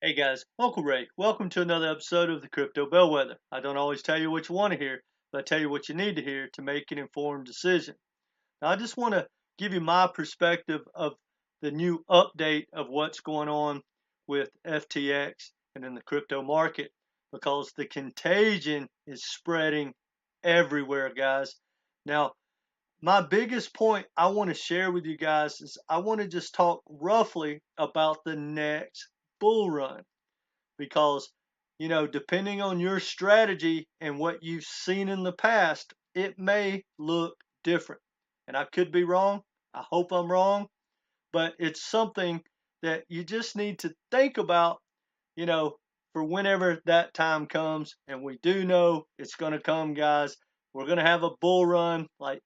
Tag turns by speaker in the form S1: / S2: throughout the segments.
S1: Hey guys, Uncle Ray. Welcome to another episode of the Crypto Bellwether. I don't always tell you what you want to hear, but I tell you what you need to hear to make an informed decision. Now, I just want to give you my perspective of the new update of what's going on with FTX and in the crypto market because the contagion is spreading everywhere, guys. Now, my biggest point I want to share with you guys is I want to just talk roughly about the next bull run because depending on your strategy and what you've seen in the past, it may look different. And I could be wrong. I hope I'm wrong, but it's something that you just need to think about, you know, for whenever that time comes. And we do know it's going to come, guys. We're going to have a bull run like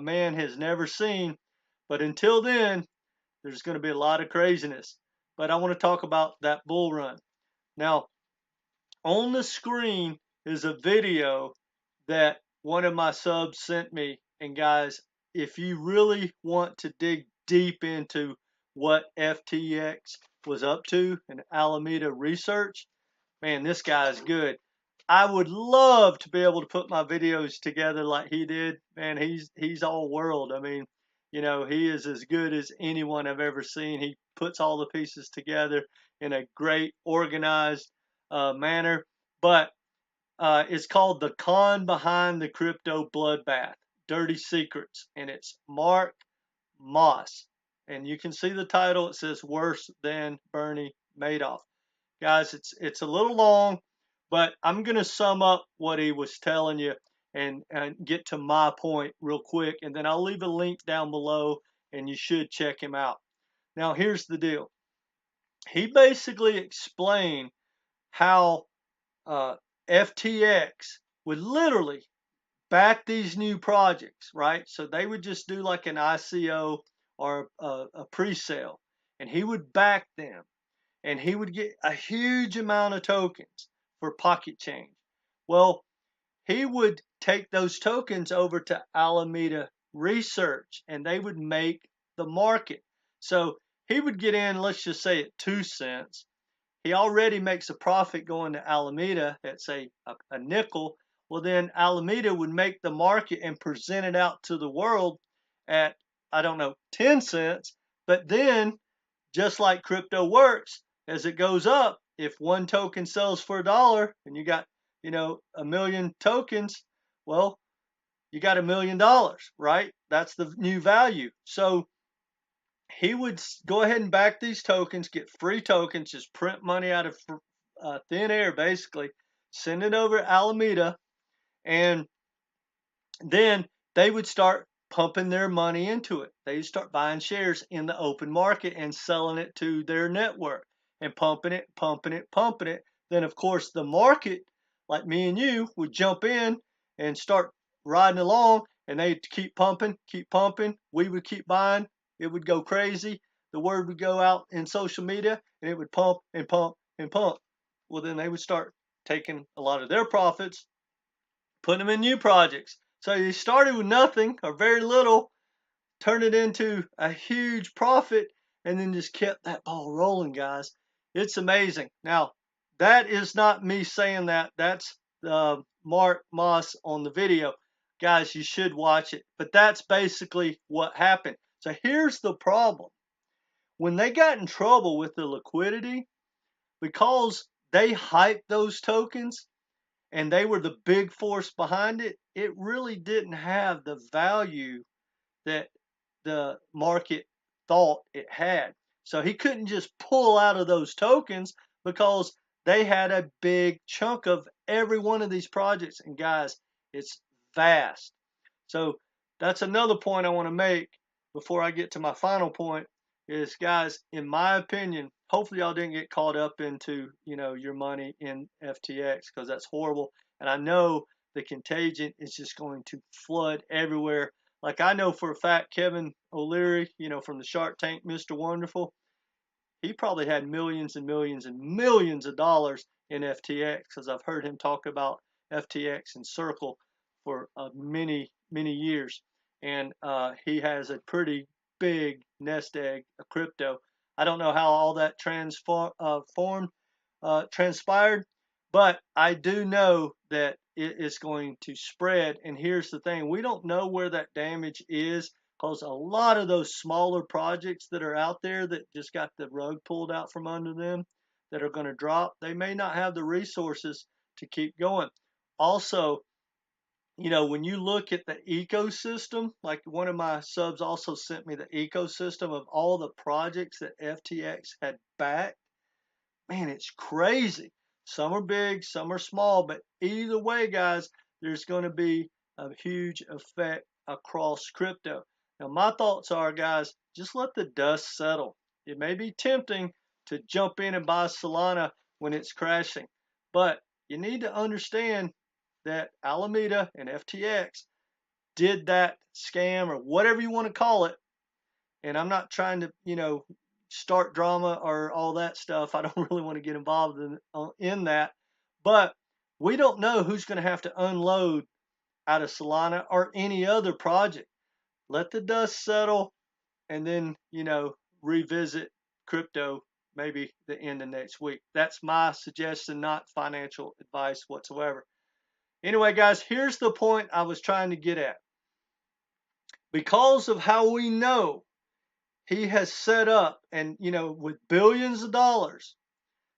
S1: man has never seen. But until then, there's going to be a lot of craziness. But I want to talk about that bull run. Now, on the screen is a video that one of my subs sent me. And guys, if you really want to dig deep into what FTX was up to and Alameda Research, man, this guy is good. I would love to be able to put my videos together like he did. Man, he's all world. I mean, he is as good as anyone I've ever seen. He puts all the pieces together in a great organized manner. But it's called The Con Behind the Crypto Bloodbath, Dirty Secrets, and it's Mark Moss. And you can see the title. It says Worse Than Bernie Madoff. Guys, it's a little long, but I'm going to sum up what he was telling you and get to my point real quick. And then I'll leave a link down below, and you should check him out. Now, here's the deal. He basically explained how FTX would literally back these new projects, right? So they would just do like an ICO or a pre-sale, and he would back them, and he would get a huge amount of tokens for pocket change. Well, he would take those tokens over to Alameda Research, and they would make the market. So he would get in, let's just say at 2 cents. He already makes a profit going to Alameda at say a nickel. Well, then Alameda would make the market and present it out to the world at, I don't know, 10 cents. But then, just like crypto works, as it goes up, if one token sells for $1 and you got, a million tokens, well, you got $1 million, right? That's the new value. So he would go ahead and back these tokens, get free tokens, just print money out of thin air, basically, send it over to Alameda, and then they would start pumping their money into it. They start buying shares in the open market and selling it to their network and pumping it, pumping it, pumping it. Then, of course, the market, like me and you, would jump in and start riding along, and they'd keep pumping, keep pumping. We would keep buying. It would go crazy. The word would go out in social media, and it would pump and pump and pump. Well, then they would start taking a lot of their profits, putting them in new projects. So you started with nothing or very little, turned it into a huge profit, and then just kept that ball rolling, guys. It's amazing. Now, that is not me saying that. That's Mark Moss on the video. Guys, you should watch it. But that's basically what happened. So here's the problem. When they got in trouble with the liquidity, because they hyped those tokens, and they were the big force behind it, it really didn't have the value that the market thought it had. So he couldn't just pull out of those tokens because they had a big chunk of every one of these projects. And guys, it's vast. So that's another point I want to make before I get to my final point is, guys, in my opinion, hopefully y'all didn't get caught up into, your money in FTX because that's horrible. And I know the contagion is just going to flood everywhere. Like I know for a fact, Kevin O'Leary, from the Shark Tank, Mr. Wonderful, he probably had millions and millions and millions of dollars in FTX because I've heard him talk about FTX and Circle for many, many years. And he has a pretty big nest egg of crypto. I don't know how all that transpired, but I do know that it is going to spread. And here's the thing: we don't know where that damage is, because a lot of those smaller projects that are out there that just got the rug pulled out from under them, that are going to drop, they may not have the resources to keep going. Also, when you look at the ecosystem, like one of my subs also sent me the ecosystem of all the projects that FTX had backed. Man, it's crazy. Some are big, some are small, but either way, guys, there's going to be a huge effect across crypto. Now, my thoughts are, guys, just let the dust settle. It may be tempting to jump in and buy Solana when it's crashing, but you need to understand that Alameda and FTX did that scam, or whatever you want to call it. And I'm not trying to, start drama or all that stuff. I don't really want to get involved in that. But we don't know who's going to have to unload out of Solana or any other project. Let the dust settle, and then, revisit crypto maybe the end of next week. That's my suggestion, not financial advice whatsoever. Anyway, guys, here's the point I was trying to get at. Because of how we know he has set up, and with billions of dollars,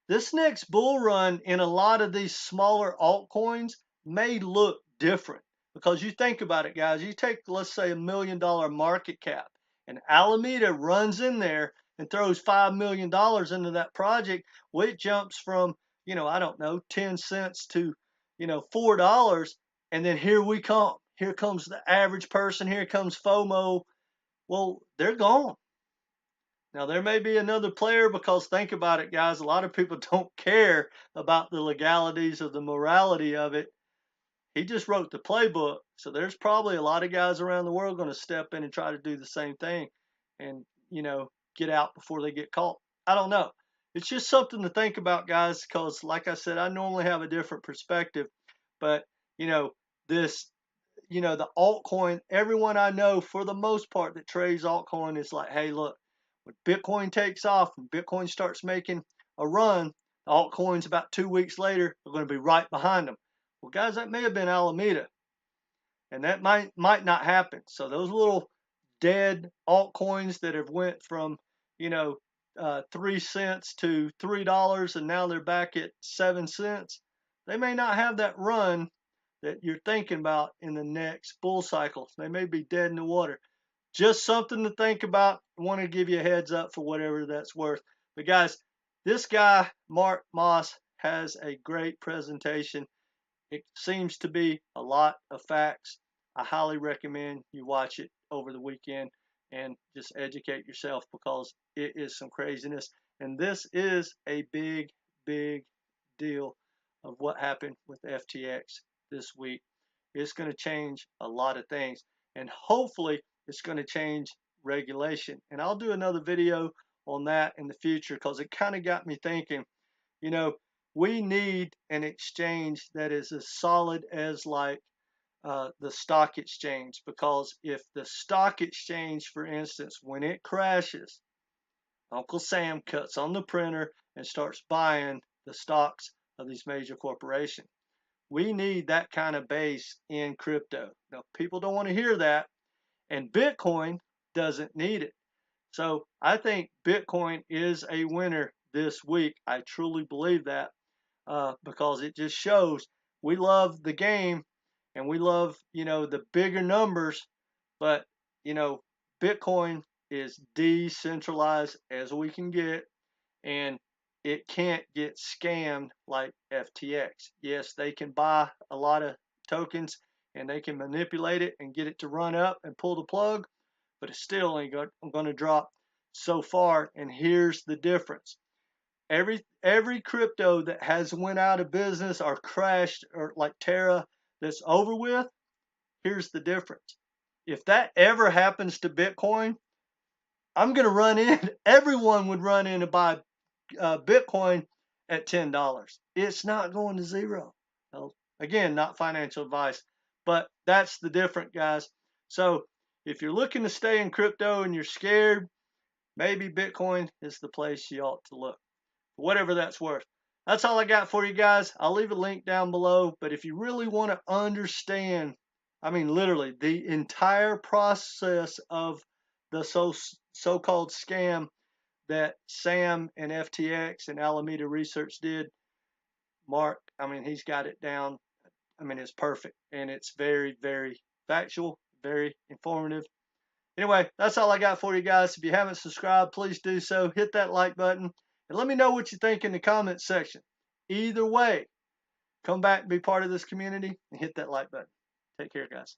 S1: this next bull run in a lot of these smaller altcoins may look different. Because you think about it, guys, you take, let's say, $1 million market cap, and Alameda runs in there and throws $5 million into that project. Well, it jumps from, I don't know, 10 cents to, $4. And then here we come. Here comes the average person. Here comes FOMO. Well, they're gone. Now, there may be another player, because think about it, guys, a lot of people don't care about the legalities or the morality of it. He just wrote the playbook. So there's probably a lot of guys around the world going to step in and try to do the same thing and, get out before they get caught. I don't know. It's just something to think about, guys, because like I said, I normally have a different perspective. But, this the altcoin, everyone I know for the most part that trades altcoin is like, hey, look, when Bitcoin takes off and Bitcoin starts making a run, the altcoins about 2 weeks later are going to be right behind them. Well, guys, that may have been Alameda, and that might not happen. So those little dead altcoins that have went from 3 cents to $3, and now they're back at 7 cents, they may not have that run that you're thinking about in the next bull cycle. They may be dead in the water. Just something to think about. I want to give you a heads up for whatever that's worth. But guys, this guy, Mark Moss, has a great presentation. It seems to be a lot of facts. I highly recommend you watch it over the weekend and just educate yourself, because it is some craziness. And this is a big, big deal of what happened with FTX this week. It's going to change a lot of things, and hopefully it's going to change regulation. And I'll do another video on that in the future, because it kind of got me thinking, we need an exchange that is as solid as like the stock exchange. Because if the stock exchange, for instance, when it crashes, Uncle Sam cuts on the printer and starts buying the stocks of these major corporations. We need that kind of base in crypto. Now, people don't want to hear that, and Bitcoin doesn't need it. So I think Bitcoin is a winner this week. I truly believe that, because it just shows we love the game, and we love, the bigger numbers, but, Bitcoin is decentralized as we can get, and it can't get scammed like FTX. Yes, they can buy a lot of tokens, and they can manipulate it and get it to run up and pull the plug, but it's still ain't going to drop so far. And here's the difference. Every crypto that has went out of business or crashed, or like Terra, that's over with, here's the difference. If that ever happens to Bitcoin, I'm going to run in. Everyone would run in to buy Bitcoin at $10. It's not going to zero. Well, again, not financial advice, but that's the difference, guys. So if you're looking to stay in crypto and you're scared, maybe Bitcoin is the place you ought to look, whatever that's worth. That's all I got for you guys. I'll leave a link down below, but if you really want to understand, I mean literally the entire process of the so-called scam that Sam and FTX and Alameda Research did, Mark, I mean, he's got it down. I mean, it's perfect, and it's very, very factual, very informative. Anyway, that's all I got for you guys. If you haven't subscribed, please do so. Hit that like button, and let me know what you think in the comments section. Either way, come back and be part of this community and hit that like button. Take care, guys.